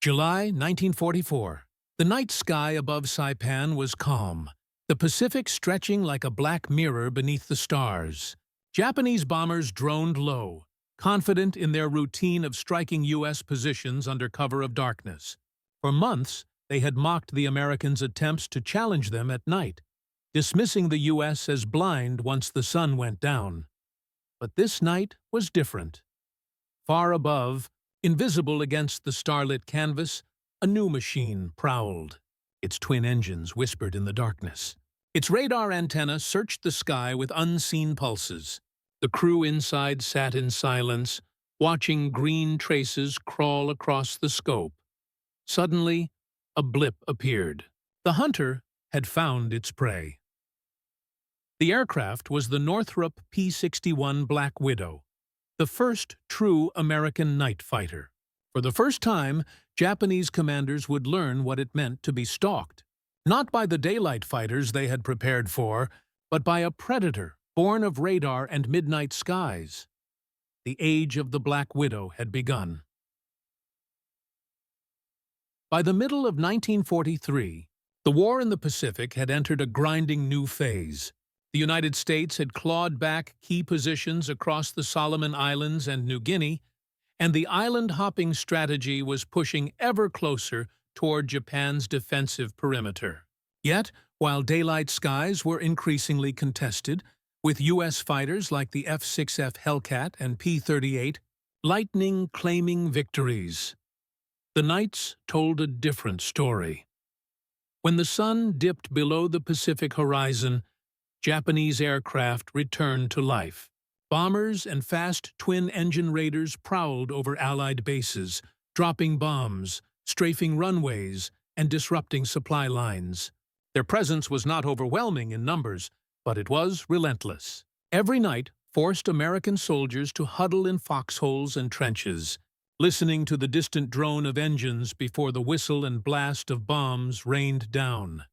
July 1944. The night sky above Saipan was calm, the Pacific stretching like a black mirror beneath the stars. Japanese bombers droned low, confident in their routine of striking U.S. positions under cover of darkness. For months, they had mocked the Americans' attempts to challenge them at night, dismissing the U.S. as blind once the sun went down. But this night was different. Far above, invisible against the starlit canvas, a new machine prowled. Its twin engines whispered in the darkness. Its radar antenna searched the sky with unseen pulses. The crew inside sat in silence, watching green traces crawl across the scope. Suddenly, a blip appeared. The hunter had found its prey. The aircraft was the Northrop P-61 Black Widow, the first true American night fighter. For the first time, Japanese commanders would learn what it meant to be stalked, not by the daylight fighters they had prepared for, but by a predator born of radar and midnight skies. The age of the Black Widow had begun. By the middle of 1943, the war in the Pacific had entered a grinding new phase. The United States had clawed back key positions across the Solomon Islands and New Guinea, and the island-hopping strategy was pushing ever closer toward Japan's defensive perimeter. Yet, while daylight skies were increasingly contested, with U.S. fighters like the F-6F Hellcat and P-38 lightning claiming victories, the nights told a different story. When the sun dipped below the Pacific horizon, Japanese aircraft returned to life. Bombers and fast twin-engine raiders prowled over Allied bases, dropping bombs, strafing runways, and disrupting supply lines. Their presence was not overwhelming in numbers, but it was relentless. Every night forced American soldiers to huddle in foxholes and trenches, listening to the distant drone of engines before the whistle and blast of bombs rained down.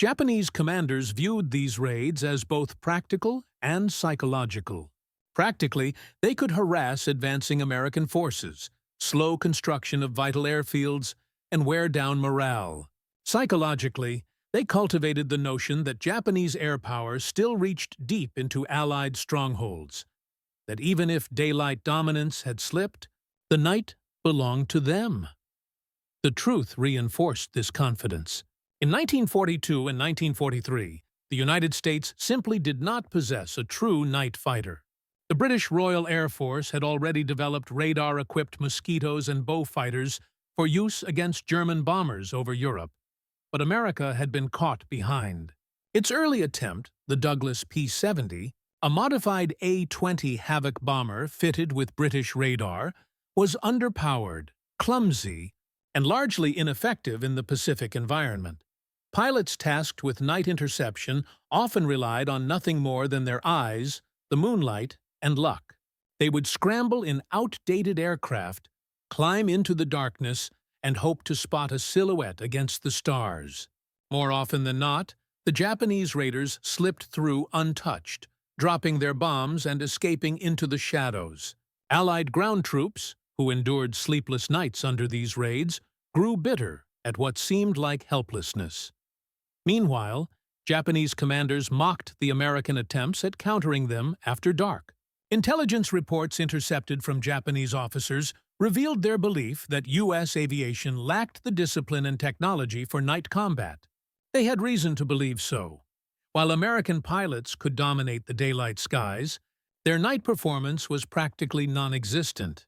Japanese commanders viewed these raids as both practical and psychological. Practically, they could harass advancing American forces, slow construction of vital airfields, and wear down morale. Psychologically, they cultivated the notion that Japanese air power still reached deep into Allied strongholds, that even if daylight dominance had slipped, the night belonged to them. The truth reinforced this confidence. In 1942 and 1943, the United States simply did not possess a true night fighter. The British Royal Air Force had already developed radar-equipped Mosquitoes and Beaufighters for use against German bombers over Europe, but America had been caught behind. Its early attempt, the Douglas P-70, a modified A-20 Havoc bomber fitted with British radar, was underpowered, clumsy, and largely ineffective in the Pacific environment. Pilots tasked with night interception often relied on nothing more than their eyes, the moonlight, and luck. They would scramble in outdated aircraft, climb into the darkness, and hope to spot a silhouette against the stars. More often than not, the Japanese raiders slipped through untouched, dropping their bombs and escaping into the shadows. Allied ground troops, who endured sleepless nights under these raids, grew bitter at what seemed like helplessness. Meanwhile, Japanese commanders mocked the American attempts at countering them after dark. Intelligence reports intercepted from Japanese officers revealed their belief that U.S. aviation lacked the discipline and technology for night combat. They had reason to believe so. While American pilots could dominate the daylight skies, their night performance was practically non-existent.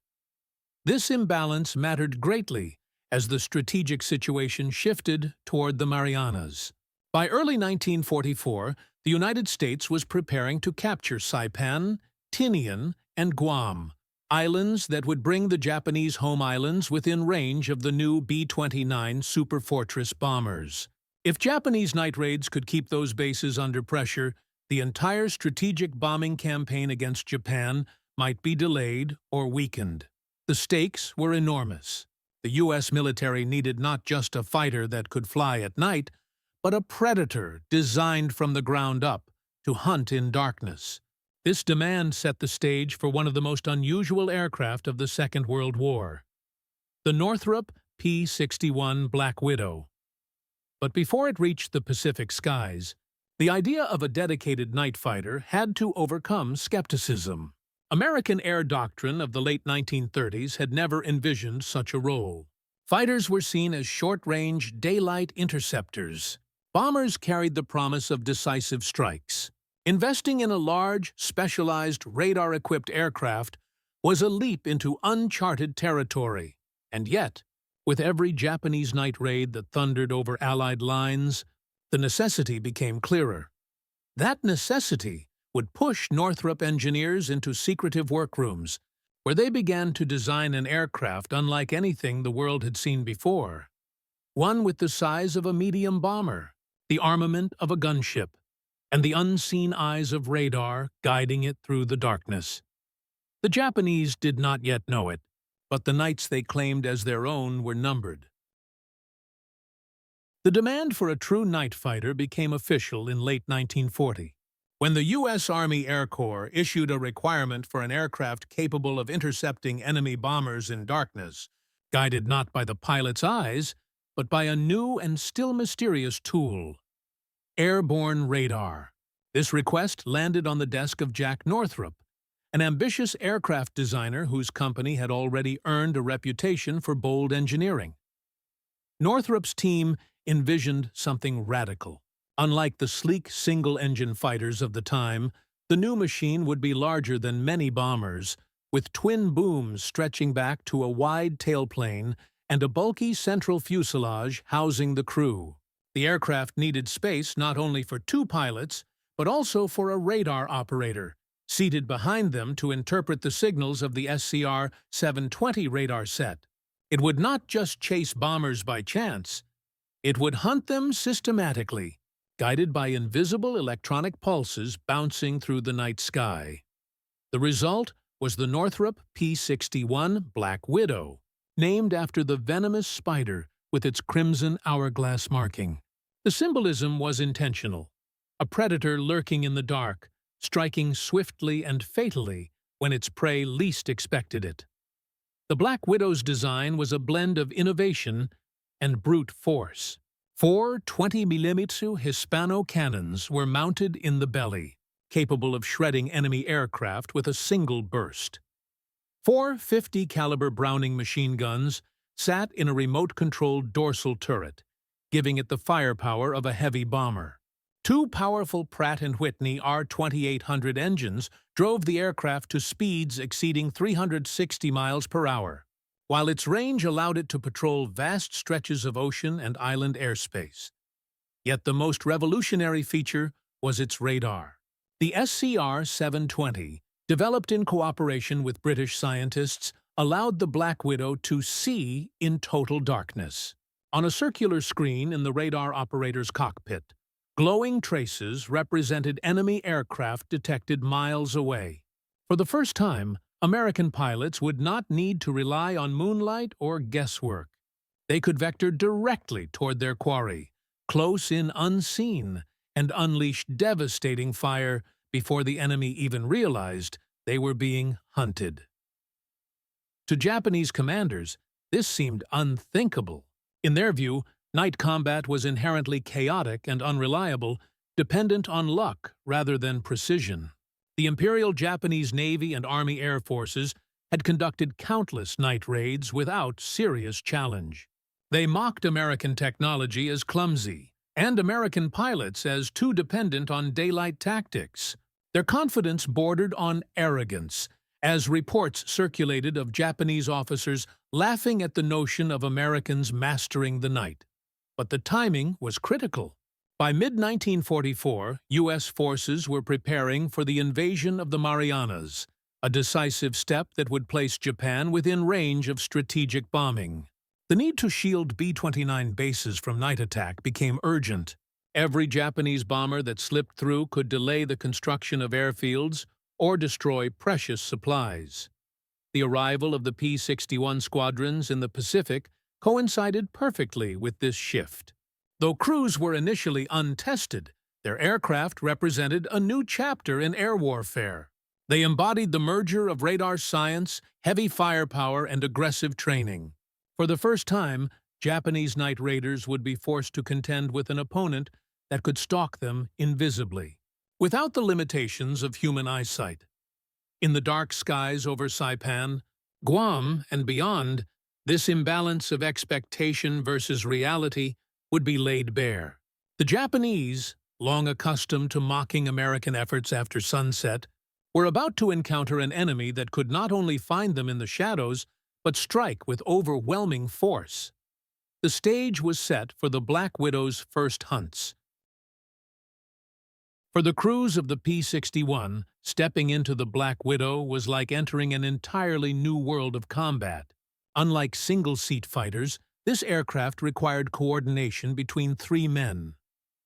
This imbalance mattered greatly as the strategic situation shifted toward the Marianas. By early 1944, the United States was preparing to capture Saipan, Tinian, and Guam, islands that would bring the Japanese home islands within range of the new B-29 Superfortress bombers. If Japanese night raids could keep those bases under pressure, the entire strategic bombing campaign against Japan might be delayed or weakened. The stakes were enormous. The U.S. military needed not just a fighter that could fly at night, but a predator designed from the ground up to hunt in darkness. This demand set the stage for one of the most unusual aircraft of the Second World War. The Northrop P-61 Black Widow. But before it reached the Pacific skies, the idea of a dedicated night fighter had to overcome skepticism. American air doctrine of the late 1930s had never envisioned such a role. Fighters were seen as short-range, daylight interceptors. Bombers carried the promise of decisive strikes. Investing in a large, specialized, radar-equipped aircraft was a leap into uncharted territory. And yet, with every Japanese night raid that thundered over Allied lines, the necessity became clearer. That necessity would push Northrop engineers into secretive workrooms, where they began to design an aircraft unlike anything the world had seen before. One with the size of a medium bomber, the armament of a gunship, and the unseen eyes of radar guiding it through the darkness. The Japanese did not yet know it, but the nights they claimed as their own were numbered. The demand for a true night fighter became official in late 1940, when the U.S. Army Air Corps issued a requirement for an aircraft capable of intercepting enemy bombers in darkness, guided not by the pilot's eyes, but by a new and still mysterious tool: airborne radar. This request landed on the desk of Jack Northrop, an ambitious aircraft designer whose company had already earned a reputation for bold engineering. Northrop's team envisioned something radical. Unlike the sleek single-engine fighters of the time, the new machine would be larger than many bombers, with twin booms stretching back to a wide tailplane and a bulky central fuselage housing the crew. The aircraft needed space not only for two pilots, but also for a radar operator, seated behind them to interpret the signals of the SCR-720 radar set. It would not just chase bombers by chance. It would hunt them systematically, guided by invisible electronic pulses bouncing through the night sky. The result was the Northrop P-61 Black Widow, named after the venomous spider with its crimson hourglass marking. The symbolism was intentional, a predator lurking in the dark, striking swiftly and fatally when its prey least expected it. The Black Widow's design was a blend of innovation and brute force. 4 20mm Hispano cannons were mounted in the belly, capable of shredding enemy aircraft with a single burst. 4 50-caliber Browning machine guns sat in a remote-controlled dorsal turret, giving it the firepower of a heavy bomber. 2 powerful Pratt & Whitney R-2800 engines drove the aircraft to speeds exceeding 360 miles per hour, while its range allowed it to patrol vast stretches of ocean and island airspace. Yet the most revolutionary feature was its radar. The SCR-720, developed in cooperation with British scientists, allowed the Black Widow to see in total darkness. On a circular screen in the radar operator's cockpit, glowing traces represented enemy aircraft detected miles away. For the first time, American pilots would not need to rely on moonlight or guesswork. They could vector directly toward their quarry, close in unseen, and unleash devastating fire before the enemy even realized they were being hunted. To Japanese commanders, this seemed unthinkable. In their view, night combat was inherently chaotic and unreliable, dependent on luck rather than precision. The Imperial Japanese Navy and Army Air Forces had conducted countless night raids without serious challenge. They mocked American technology as clumsy, and American pilots as too dependent on daylight tactics. Their confidence bordered on arrogance, as reports circulated of Japanese officers laughing at the notion of Americans mastering the night. But the timing was critical. By mid-1944, U.S. forces were preparing for the invasion of the Marianas, a decisive step that would place Japan within range of strategic bombing. The need to shield B-29 bases from night attack became urgent. Every Japanese bomber that slipped through could delay the construction of airfields or destroy precious supplies. The arrival of the P-61 squadrons in the Pacific coincided perfectly with this shift. Though crews were initially untested, their aircraft represented a new chapter in air warfare. They embodied the merger of radar science, heavy firepower, and aggressive training. For the first time, Japanese night raiders would be forced to contend with an opponent that could stalk them invisibly, without the limitations of human eyesight. In the dark skies over Saipan, Guam, and beyond, this imbalance of expectation versus reality would be laid bare. The Japanese, long accustomed to mocking American efforts after sunset, were about to encounter an enemy that could not only find them in the shadows, but strike with overwhelming force. The stage was set for the Black Widow's first hunts. For the crews of the P-61, stepping into the Black Widow was like entering an entirely new world of combat. Unlike single-seat fighters, this aircraft required coordination between three men: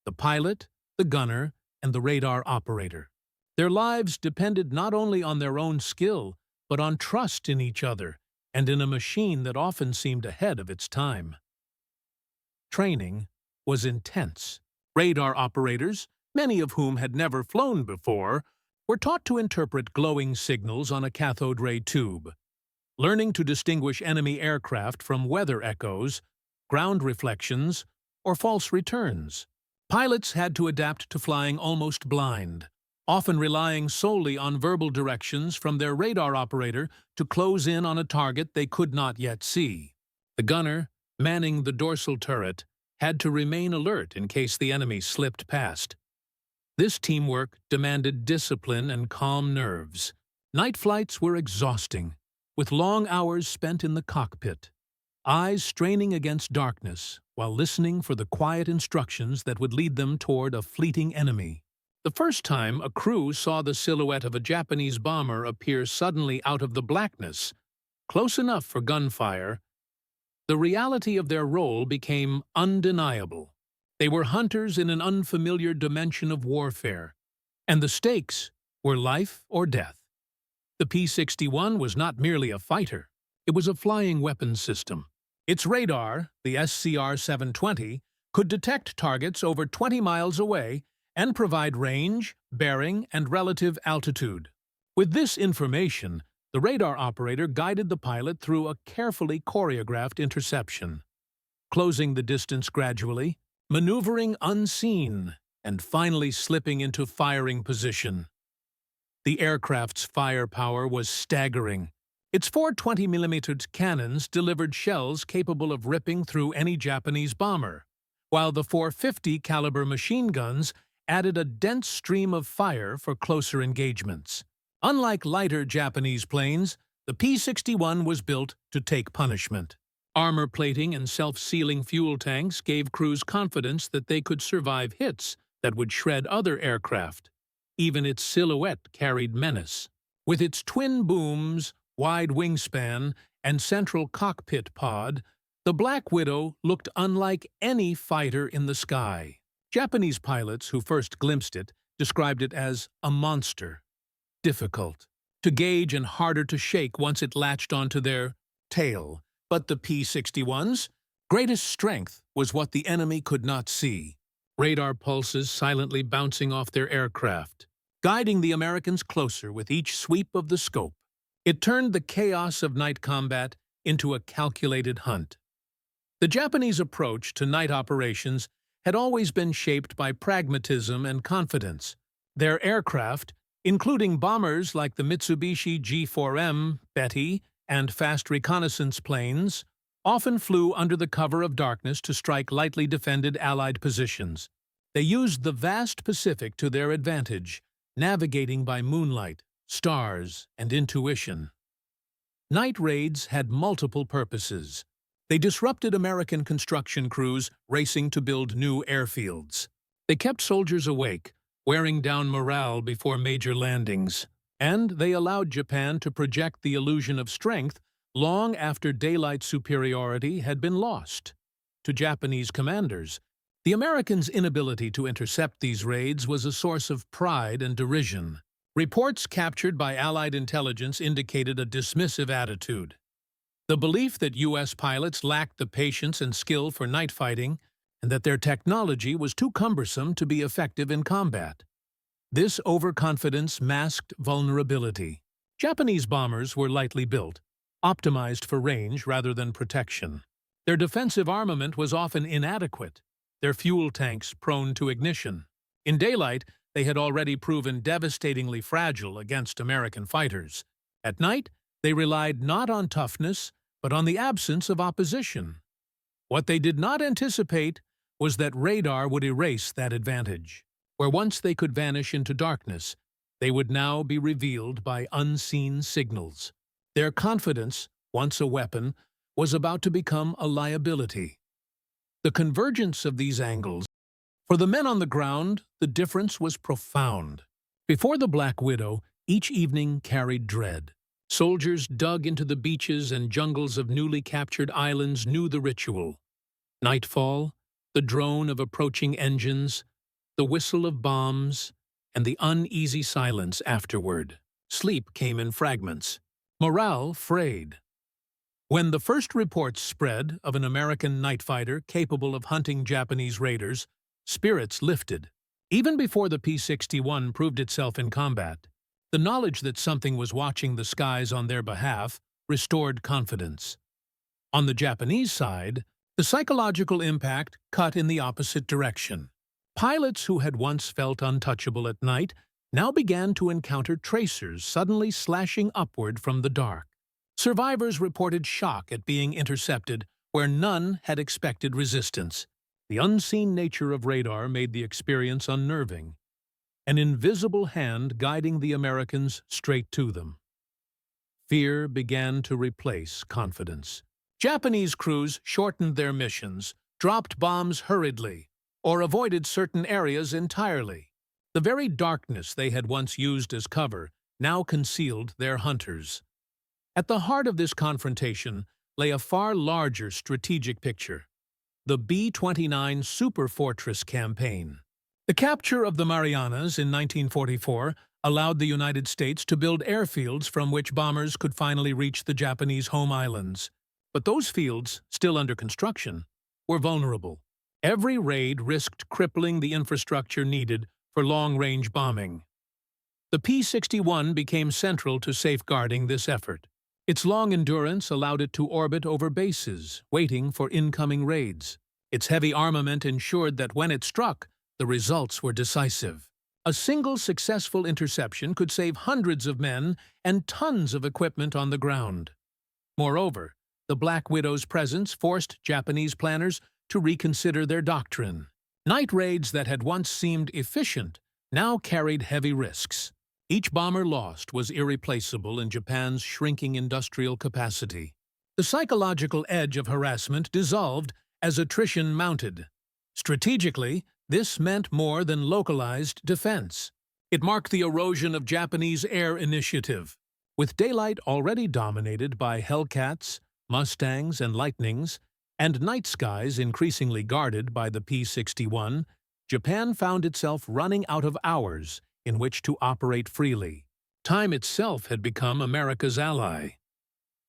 the pilot, the gunner, and the radar operator. Their lives depended not only on their own skill, but on trust in each other, and in a machine that often seemed ahead of its time. Training was intense. Radar operators, many of whom had never flown before, were taught to interpret glowing signals on a cathode ray tube, learning to distinguish enemy aircraft from weather echoes, ground reflections, or false returns. Pilots had to adapt to flying almost blind, often relying solely on verbal directions from their radar operator to close in on a target they could not yet see. The gunner, manning the dorsal turret, had to remain alert in case the enemy slipped past. This teamwork demanded discipline and calm nerves. Night flights were exhausting, with long hours spent in the cockpit, eyes straining against darkness while listening for the quiet instructions that would lead them toward a fleeting enemy. The first time a crew saw the silhouette of a Japanese bomber appear suddenly out of the blackness, close enough for gunfire, the reality of their role became undeniable. They were hunters in an unfamiliar dimension of warfare, and the stakes were life or death. The P-61 was not merely a fighter, it was a flying weapons system. Its radar, the SCR-720, could detect targets over 20 miles away and provide range, bearing, and relative altitude. With this information, the radar operator guided the pilot through a carefully choreographed interception, closing the distance gradually, maneuvering unseen, and finally slipping into firing position. The aircraft's firepower was staggering. Its 420mm cannons delivered shells capable of ripping through any Japanese bomber, while the 450 caliber machine guns added a dense stream of fire for closer engagements. Unlike lighter Japanese planes, the P-61 was built to take punishment. Armor plating and self-sealing fuel tanks gave crews confidence that they could survive hits that would shred other aircraft. Even its silhouette carried menace. With its twin booms, wide wingspan, and central cockpit pod, the Black Widow looked unlike any fighter in the sky. Japanese pilots who first glimpsed it described it as a monster, difficult to gauge and harder to shake once it latched onto their tail. But the P-61's greatest strength was what the enemy could not see: radar pulses silently bouncing off their aircraft, guiding the Americans closer with each sweep of the scope. It turned the chaos of night combat into a calculated hunt. The Japanese approach to night operations had always been shaped by pragmatism and confidence. Their aircraft, including bombers like the Mitsubishi G4M, Betty, and fast reconnaissance planes, often flew under the cover of darkness to strike lightly defended Allied positions. They used the vast Pacific to their advantage, navigating by moonlight, stars, and intuition. Night raids had multiple purposes. They disrupted American construction crews racing to build new airfields. They kept soldiers awake, wearing down morale before major landings. And they allowed Japan to project the illusion of strength long after daylight superiority had been lost. To Japanese commanders, the Americans' inability to intercept these raids was a source of pride and derision. Reports captured by Allied intelligence indicated a dismissive attitude. The belief that U.S. pilots lacked the patience and skill for night fighting, and that their technology was too cumbersome to be effective in combat. This overconfidence masked vulnerability. Japanese bombers were lightly built, optimized for range rather than protection. Their defensive armament was often inadequate, their fuel tanks prone to ignition. In daylight, they had already proven devastatingly fragile against American fighters. At night, they relied not on toughness, but on the absence of opposition. What they did not anticipate was that radar would erase that advantage. Where once they could vanish into darkness, they would now be revealed by unseen signals. Their confidence, once a weapon, was about to become a liability. The convergence of these angles. For the men on the ground, the difference was profound. Before the Black Widow, each evening carried dread. Soldiers dug into the beaches and jungles of newly captured islands knew the ritual. Nightfall, the drone of approaching engines, the whistle of bombs, and the uneasy silence afterward. Sleep came in fragments. Morale frayed. When the first reports spread of an American night fighter capable of hunting Japanese raiders, spirits lifted. Even before the P-61 proved itself in combat, the knowledge that something was watching the skies on their behalf restored confidence. On the Japanese side, the psychological impact cut in the opposite direction. Pilots who had once felt untouchable at night now began to encounter tracers suddenly slashing upward from the dark. Survivors reported shock at being intercepted where none had expected resistance. The unseen nature of radar made the experience unnerving, an invisible hand guiding the Americans straight to them. Fear began to replace confidence. Japanese crews shortened their missions, dropped bombs hurriedly, or avoided certain areas entirely. The very darkness they had once used as cover now concealed their hunters. At the heart of this confrontation lay a far larger strategic picture: the B-29 Superfortress campaign. The capture of the Marianas in 1944 allowed the United States to build airfields from which bombers could finally reach the Japanese home islands. But those fields, still under construction, were vulnerable. Every raid risked crippling the infrastructure needed for long-range bombing. The P-61 became central to safeguarding this effort. Its long endurance allowed it to orbit over bases, waiting for incoming raids. Its heavy armament ensured that when it struck, the results were decisive. A single successful interception could save hundreds of men and tons of equipment on the ground. Moreover, the Black Widow's presence forced Japanese planners to reconsider their doctrine. Night raids that had once seemed efficient now carried heavy risks. Each bomber lost was irreplaceable in Japan's shrinking industrial capacity. The psychological edge of harassment dissolved as attrition mounted. Strategically, this meant more than localized defense. It marked the erosion of Japanese air initiative. With daylight already dominated by Hellcats, Mustangs, and Lightnings, and night skies increasingly guarded by the P-61, Japan found itself running out of hours in which to operate freely. Time itself had become America's ally.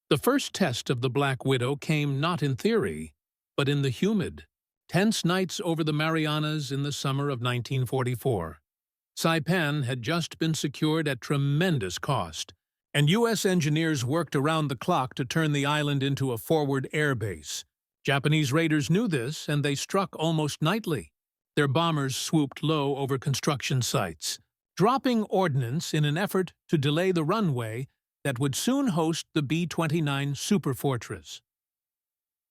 The first test of the Black Widow came not in theory, but in the humid, tense nights over the Marianas in the summer of 1944. Saipan had just been secured at tremendous cost, and U.S. engineers worked around the clock to turn the island into a forward air base. Japanese raiders knew this, and they struck almost nightly. Their bombers swooped low over construction sites, dropping ordnance in an effort to delay the runway that would soon host the B-29 Superfortress.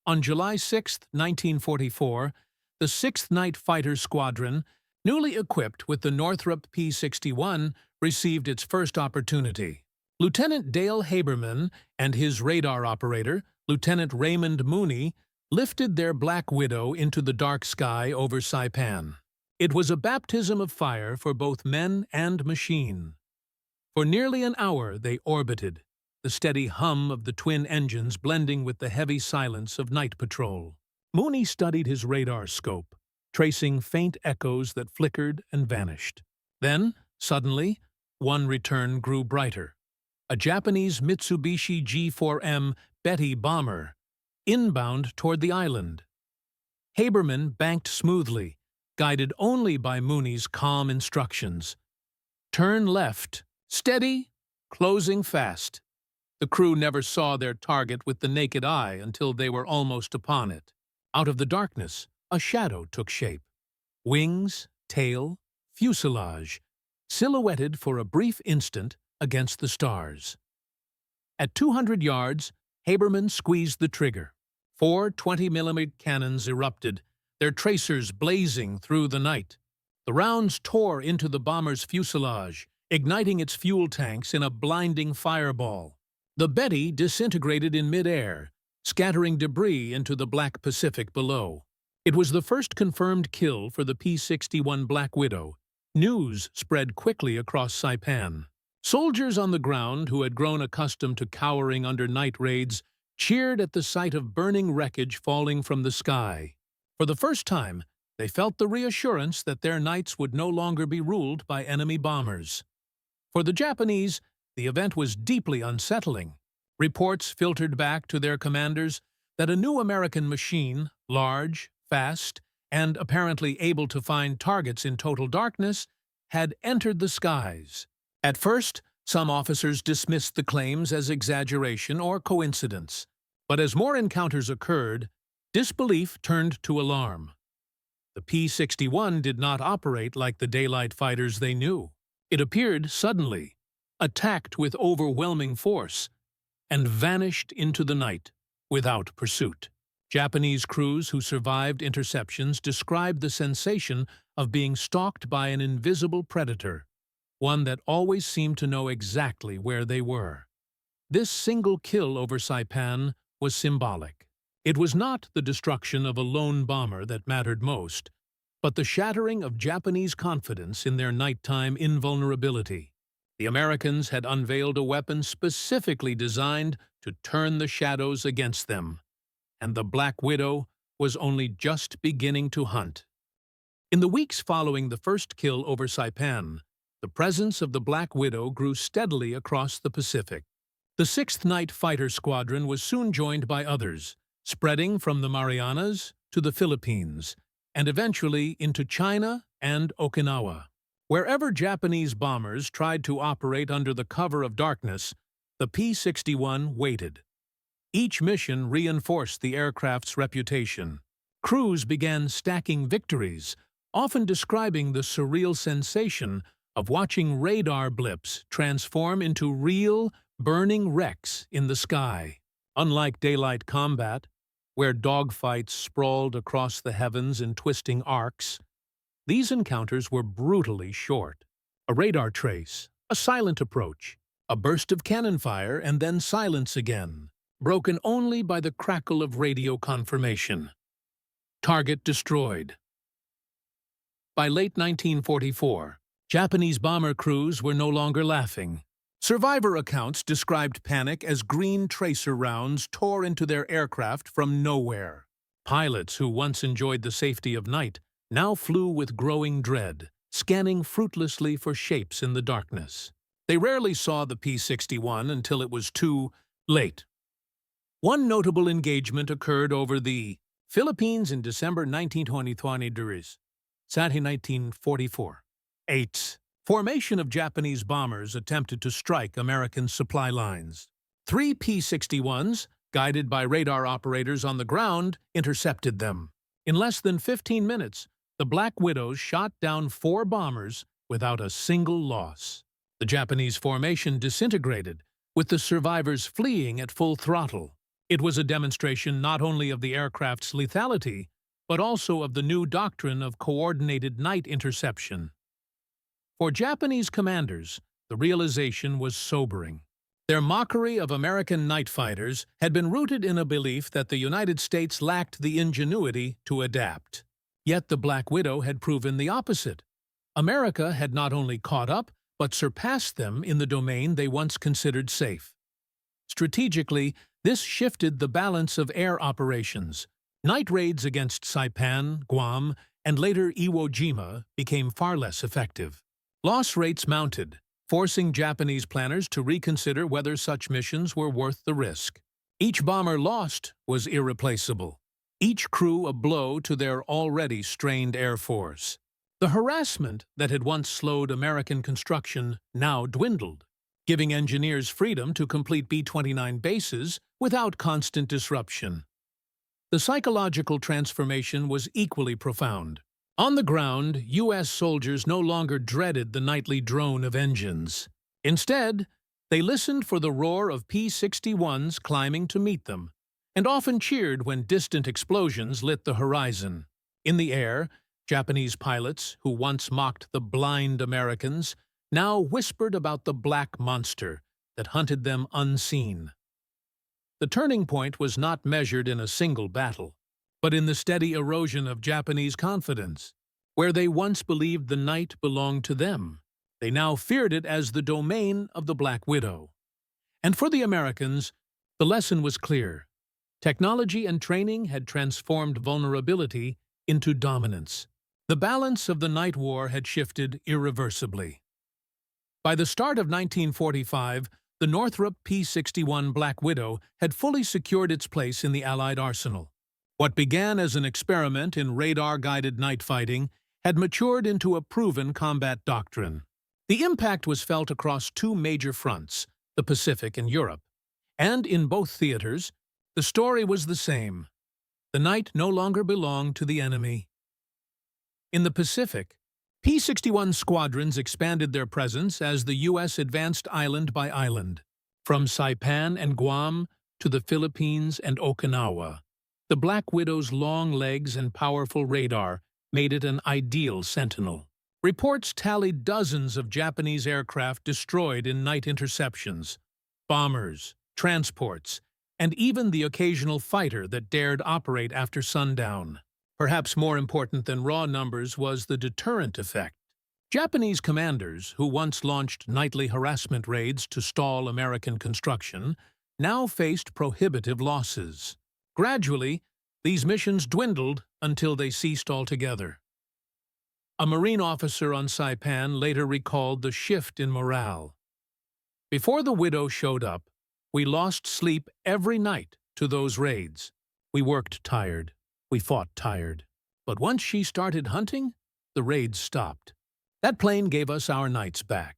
On July 6, 1944, the 6th Night Fighter Squadron, newly equipped with the Northrop P-61, received its first opportunity. Lieutenant Dale Haberman and his radar operator, Lieutenant Raymond Mooney, lifted their Black Widow into the dark sky over Saipan. It was a baptism of fire for both men and machine. For nearly an hour they orbited, the steady hum of the twin engines blending with the heavy silence of night patrol. Mooney studied his radar scope, tracing faint echoes that flickered and vanished. Then, suddenly, one return grew brighter. A Japanese Mitsubishi G4M Betty bomber, inbound toward the island. Haberman banked smoothly, guided only by Mooney's calm instructions. Turn left, steady, closing fast. The crew never saw their target with the naked eye until they were almost upon it. Out of the darkness, a shadow took shape. Wings, tail, fuselage, silhouetted for a brief instant against the stars. At 200 yards, Haberman squeezed the trigger. 4 20mm cannons erupted, their tracers blazing through the night. The rounds tore into the bomber's fuselage, igniting its fuel tanks in a blinding fireball. The Betty disintegrated in midair, scattering debris into the Black Pacific below. It was the first confirmed kill for the P-61 Black Widow. News spread quickly across Saipan. Soldiers on the ground who had grown accustomed to cowering under night raids cheered at the sight of burning wreckage falling from the sky. For the first time, they felt the reassurance that their nights would no longer be ruled by enemy bombers. For the Japanese, the event was deeply unsettling. Reports filtered back to their commanders that a new American machine, large, fast, and apparently able to find targets in total darkness, had entered the skies. At first, some officers dismissed the claims as exaggeration or coincidence. But as more encounters occurred, disbelief turned to alarm. The P-61 did not operate like the daylight fighters they knew. It appeared suddenly, attacked with overwhelming force, and vanished into the night without pursuit. Japanese crews who survived interceptions described the sensation of being stalked by an invisible predator, one that always seemed to know exactly where they were. This single kill over Saipan was symbolic. It was not the destruction of a lone bomber that mattered most, but the shattering of Japanese confidence in their nighttime invulnerability. The Americans had unveiled a weapon specifically designed to turn the shadows against them, and the Black Widow was only just beginning to hunt. In the weeks following the first kill over Saipan, the presence of the Black Widow grew steadily across the Pacific. The 6th Night Fighter Squadron was soon joined by others, spreading from the Marianas to the Philippines, and eventually into China and Okinawa. Wherever Japanese bombers tried to operate under the cover of darkness, the P-61 waited. Each mission reinforced the aircraft's reputation. Crews began stacking victories, often describing the surreal sensation of watching radar blips transform into real, burning wrecks in the sky. Unlike daylight combat, where dogfights sprawled across the heavens in twisting arcs, these encounters were brutally short. A radar trace, a silent approach, a burst of cannon fire, and then silence again, broken only by the crackle of radio confirmation. Target destroyed. By late 1944, Japanese bomber crews were no longer laughing. Survivor accounts described panic as green tracer rounds tore into their aircraft from nowhere. Pilots who once enjoyed the safety of night now flew with growing dread, scanning fruitlessly for shapes in the darkness. They rarely saw the P-61 until it was too late. One notable engagement occurred over the Philippines in December 1923, Saturday 1944. 8. Formation of Japanese bombers attempted to strike American supply lines. 3 P-61s, guided by radar operators on the ground, intercepted them. In less than 15 minutes, the Black Widows shot down 4 bombers without a single loss. The Japanese formation disintegrated, with the survivors fleeing at full throttle. It was a demonstration not only of the aircraft's lethality, but also of the new doctrine of coordinated night interception. For Japanese commanders, the realization was sobering. Their mockery of American night fighters had been rooted in a belief that the United States lacked the ingenuity to adapt. Yet the Black Widow had proven the opposite. America had not only caught up, but surpassed them in the domain they once considered safe. Strategically, this shifted the balance of air operations. Night raids against Saipan, Guam, and later Iwo Jima became far less effective. Loss rates mounted, forcing Japanese planners to reconsider whether such missions were worth the risk. Each bomber lost was irreplaceable, each crew a blow to their already strained air force. The harassment that had once slowed American construction now dwindled. giving engineers freedom to complete B-29 bases without constant disruption. The psychological transformation was equally profound. On the ground, U.S. soldiers no longer dreaded the nightly drone of engines. Instead, they listened for the roar of P-61s climbing to meet them, and often cheered when distant explosions lit the horizon. In the air, Japanese pilots, who once mocked the blind Americans, now whispered about the black monster that hunted them unseen. The turning point was not measured in a single battle, but in the steady erosion of Japanese confidence. Where they once believed the night belonged to them, they now feared it as the domain of the Black Widow. And for the Americans, the lesson was clear. Technology and training had transformed vulnerability into dominance. The balance of the night war had shifted irreversibly. By the start of 1945, the Northrop P-61 Black Widow had fully secured its place in the Allied arsenal. What began as an experiment in radar-guided night fighting had matured into a proven combat doctrine. The impact was felt across two major fronts, the Pacific and Europe. And in both theaters, the story was the same. The night no longer belonged to the enemy. In the Pacific, P-61 squadrons expanded their presence as the U.S. advanced island by island, from Saipan and Guam to the Philippines and Okinawa. The Black Widow's long legs and powerful radar made it an ideal sentinel. Reports tallied dozens of Japanese aircraft destroyed in night interceptions, bombers, transports, and even the occasional fighter that dared operate after sundown. Perhaps more important than raw numbers was the deterrent effect. Japanese commanders, who once launched nightly harassment raids to stall American construction, now faced prohibitive losses. Gradually, these missions dwindled until they ceased altogether. A Marine officer on Saipan later recalled the shift in morale. Before the Widow showed up, we lost sleep every night to those raids. We worked tired. We fought tired. But once she started hunting, the raids stopped. That plane gave us our nights back.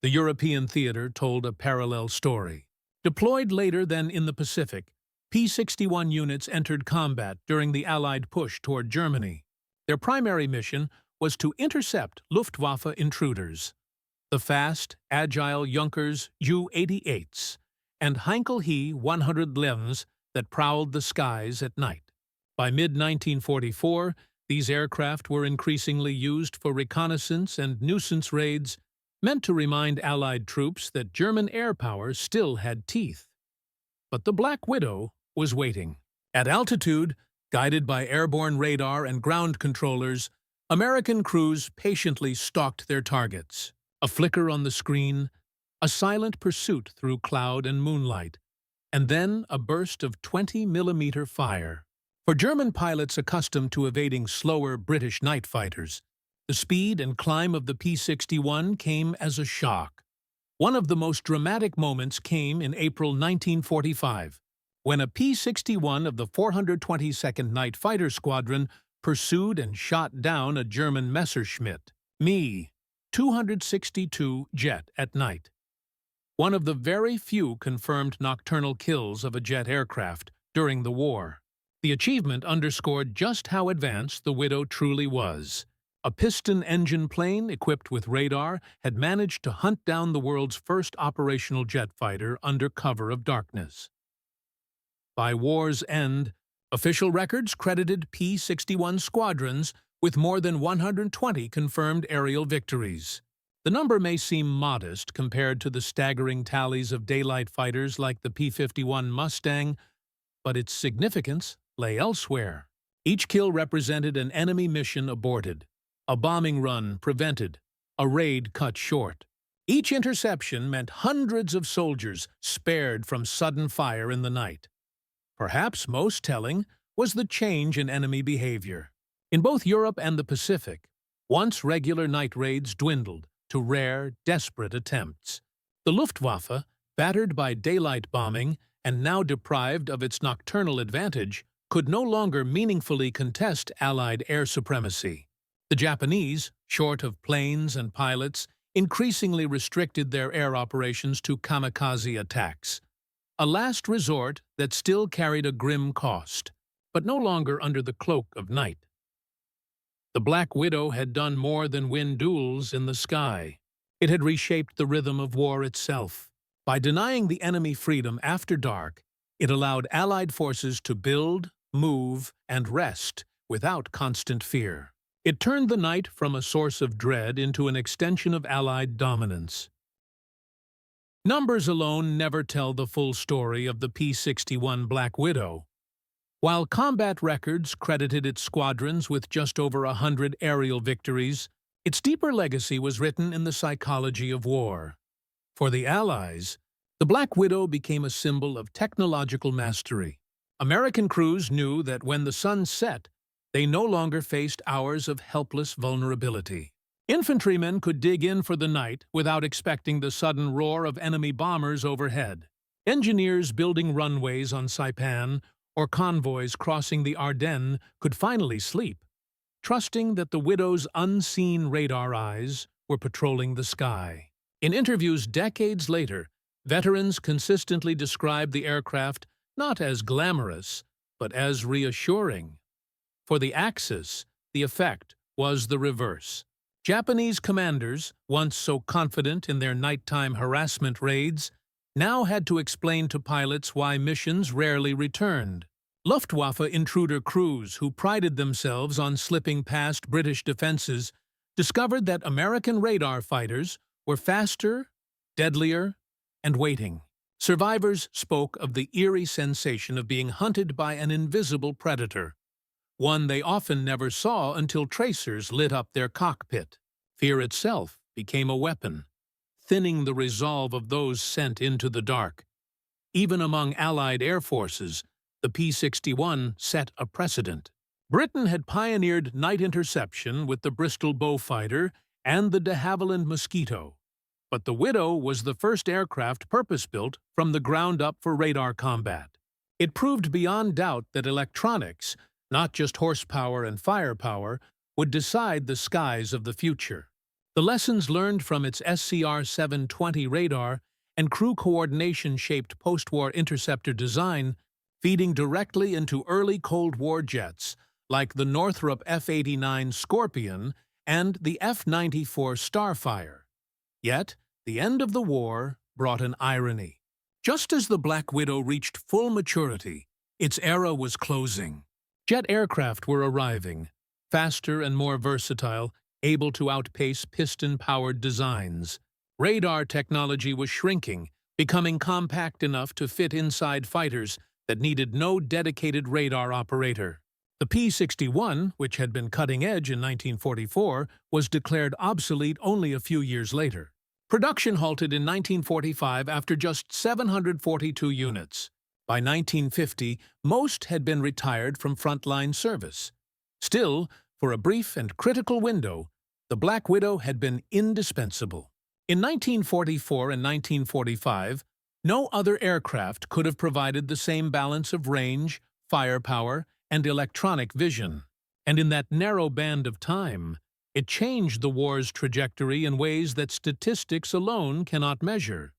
The European theater told a parallel story. Deployed later than in the Pacific, P-61 units entered combat during the Allied push toward Germany. Their primary mission was to intercept Luftwaffe intruders, the fast, agile Junkers Ju-88s and Heinkel He 111s that prowled the skies at night. By mid-1944, these aircraft were increasingly used for reconnaissance and nuisance raids, meant to remind Allied troops that German air power still had teeth. But the Black Widow was waiting. At altitude, guided by airborne radar and ground controllers, American crews patiently stalked their targets. A flicker on the screen, a silent pursuit through cloud and moonlight, and then a burst of 20-millimeter fire. For German pilots accustomed to evading slower British night fighters, the speed and climb of the P-61 came as a shock. One of the most dramatic moments came in April 1945, when a P-61 of the 422nd Night Fighter Squadron pursued and shot down a German Messerschmitt Me-262 jet at night. One of the very few confirmed nocturnal kills of a jet aircraft during the war. The achievement underscored just how advanced the Widow truly was. A piston-engine plane equipped with radar had managed to hunt down the world's first operational jet fighter under cover of darkness. By war's end, official records credited P-61 squadrons with more than 120 confirmed aerial victories. The number may seem modest compared to the staggering tallies of daylight fighters like the P-51 Mustang, but its significance lay elsewhere. Each kill represented an enemy mission aborted, a bombing run prevented, a raid cut short. Each interception meant hundreds of soldiers spared from sudden fire in the night. Perhaps most telling was the change in enemy behavior. In both Europe and the Pacific, once regular night raids dwindled to rare, desperate attempts. The Luftwaffe, battered by daylight bombing and now deprived of its nocturnal advantage, could no longer meaningfully contest Allied air supremacy. The Japanese, short of planes and pilots, increasingly restricted their air operations to kamikaze attacks, a last resort that still carried a grim cost, but no longer under the cloak of night. The Black Widow had done more than win duels in the sky. It had reshaped the rhythm of war itself. By denying the enemy freedom after dark, it allowed Allied forces to build, move, and rest without constant fear. It turned the night from a source of dread into an extension of Allied dominance. Numbers alone never tell the full story of the P-61 Black Widow. While combat records credited its squadrons with just over 100 aerial victories, its deeper legacy was written in the psychology of war. For the Allies, the Black Widow became a symbol of technological mastery. American crews knew that when the sun set, they no longer faced hours of helpless vulnerability. Infantrymen could dig in for the night without expecting the sudden roar of enemy bombers overhead. Engineers building runways on Saipan or convoys crossing the Ardennes could finally sleep, trusting that the Widow's unseen radar eyes were patrolling the sky. In interviews decades later, veterans consistently described the aircraft not as glamorous, but as reassuring. For the Axis, the effect was the reverse. Japanese commanders, once so confident in their nighttime harassment raids, now had to explain to pilots why missions rarely returned. Luftwaffe intruder crews who prided themselves on slipping past British defenses discovered that American radar fighters were faster, deadlier, and waiting. Survivors spoke of the eerie sensation of being hunted by an invisible predator, one they often never saw until tracers lit up their cockpit. Fear itself became a weapon, thinning the resolve of those sent into the dark. Even among Allied air forces, the P-61 set a precedent. Britain had pioneered night interception with the Bristol Beaufighter and the de Havilland Mosquito, but the Widow was the first aircraft purpose-built from the ground up for radar combat. It proved beyond doubt that electronics, not just horsepower and firepower, would decide the skies of the future. The lessons learned from its SCR-720 radar and crew coordination-shaped post-war interceptor design, feeding directly into early Cold War jets like the Northrop F-89 Scorpion and the F-94 Starfire. Yet, the end of the war brought an irony. Just as the Black Widow reached full maturity, its era was closing. Jet aircraft were arriving, faster and more versatile, able to outpace piston-powered designs. Radar technology was shrinking, becoming compact enough to fit inside fighters that needed no dedicated radar operator. The P-61, which had been cutting edge in 1944, was declared obsolete only a few years later. Production halted in 1945 after just 742 units. By 1950, most had been retired from frontline service. Still, for a brief and critical window, the Black Widow had been indispensable. In 1944 and 1945, no other aircraft could have provided the same balance of range, firepower, and electronic vision. And in that narrow band of time, it changed the war's trajectory in ways that statistics alone cannot measure.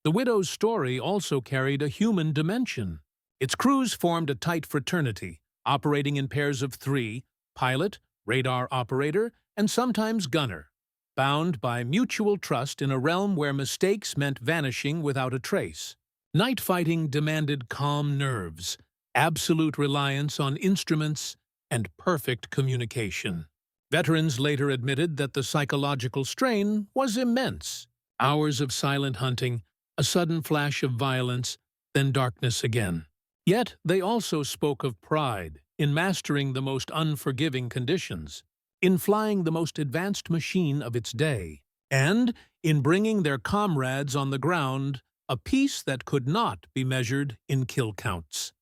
The Widow's story also carried a human dimension. Its crews formed a tight fraternity, operating in pairs of three: pilot, radar operator, and sometimes gunner, bound by mutual trust in a realm where mistakes meant vanishing without a trace. Night fighting demanded calm nerves, absolute reliance on instruments, and perfect communication. Veterans later admitted that the psychological strain was immense. Hours of silent hunting, a sudden flash of violence, then darkness again. Yet they also spoke of pride in mastering the most unforgiving conditions, in flying the most advanced machine of its day, and in bringing their comrades on the ground a peace that could not be measured in kill counts.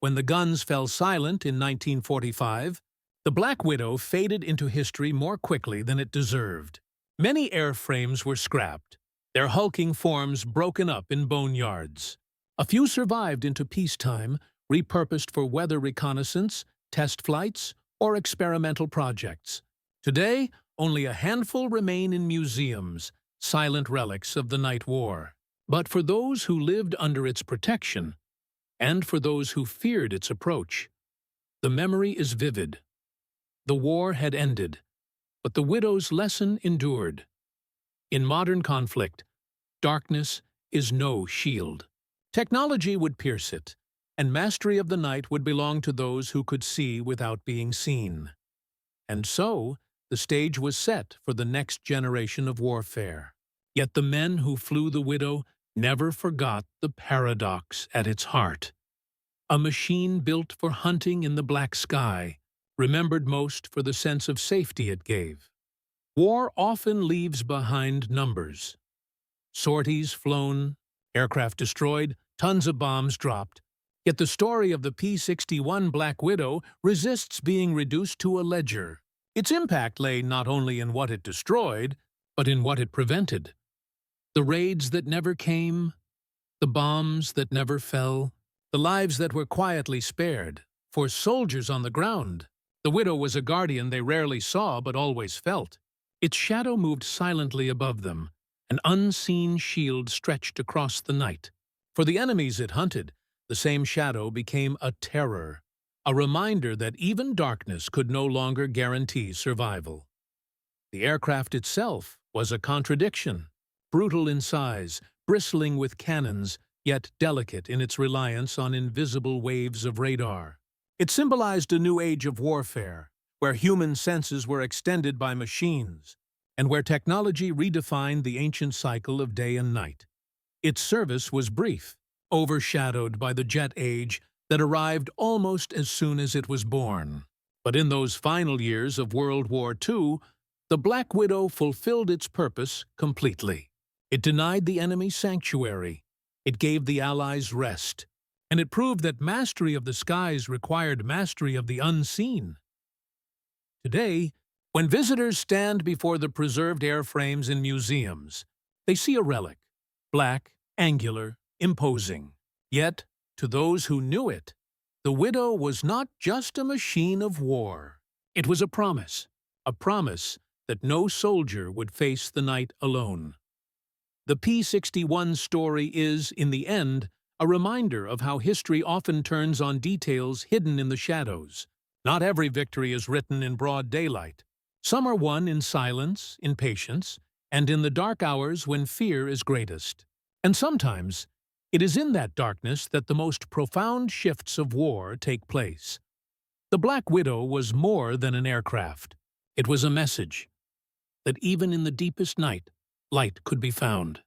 When the guns fell silent in 1945, the Black Widow faded into history more quickly than it deserved. Many airframes were scrapped, their hulking forms broken up in boneyards. A few survived into peacetime, repurposed for weather reconnaissance, test flights, or experimental projects. Today, only a handful remain in museums, silent relics of the night war. But for those who lived under its protection, and for those who feared its approach, the memory is vivid. The war had ended, but the widow's lesson endured. In modern conflict, darkness is no shield. Technology would pierce it, and mastery of the night would belong to those who could see without being seen. And so, the stage was set for the next generation of warfare. Yet the men who flew the Widow never forgot the paradox at its heart. A machine built for hunting in the black sky, remembered most for the sense of safety it gave. War often leaves behind numbers. Sorties flown, aircraft destroyed, tons of bombs dropped. Yet the story of the P-61 Black Widow resists being reduced to a ledger. Its impact lay not only in what it destroyed, but in what it prevented. The raids that never came, the bombs that never fell, the lives that were quietly spared. For soldiers on the ground, the Widow was a guardian they rarely saw but always felt. Its shadow moved silently above them, an unseen shield stretched across the night. For the enemies it hunted, the same shadow became a terror, a reminder that even darkness could no longer guarantee survival. The aircraft itself was a contradiction, brutal in size, bristling with cannons, yet delicate in its reliance on invisible waves of radar. It symbolized a new age of warfare, where human senses were extended by machines, and where technology redefined the ancient cycle of day and night. Its service was brief, overshadowed by the jet age that arrived almost as soon as it was born. But in those final years of World War II, the Black Widow fulfilled its purpose completely. It denied the enemy sanctuary, it gave the Allies rest, and it proved that mastery of the skies required mastery of the unseen. Today, when visitors stand before the preserved airframes in museums, they see a relic, black, angular, imposing. Yet, to those who knew it, the Widow was not just a machine of war. It was a promise that no soldier would face the night alone. The P-61 story is, in the end, a reminder of how history often turns on details hidden in the shadows. Not every victory is written in broad daylight. Some are won in silence, in patience, and in the dark hours when fear is greatest. And sometimes, it is in that darkness that the most profound shifts of war take place. The Black Widow was more than an aircraft. It was a message that even in the deepest night, light could be found.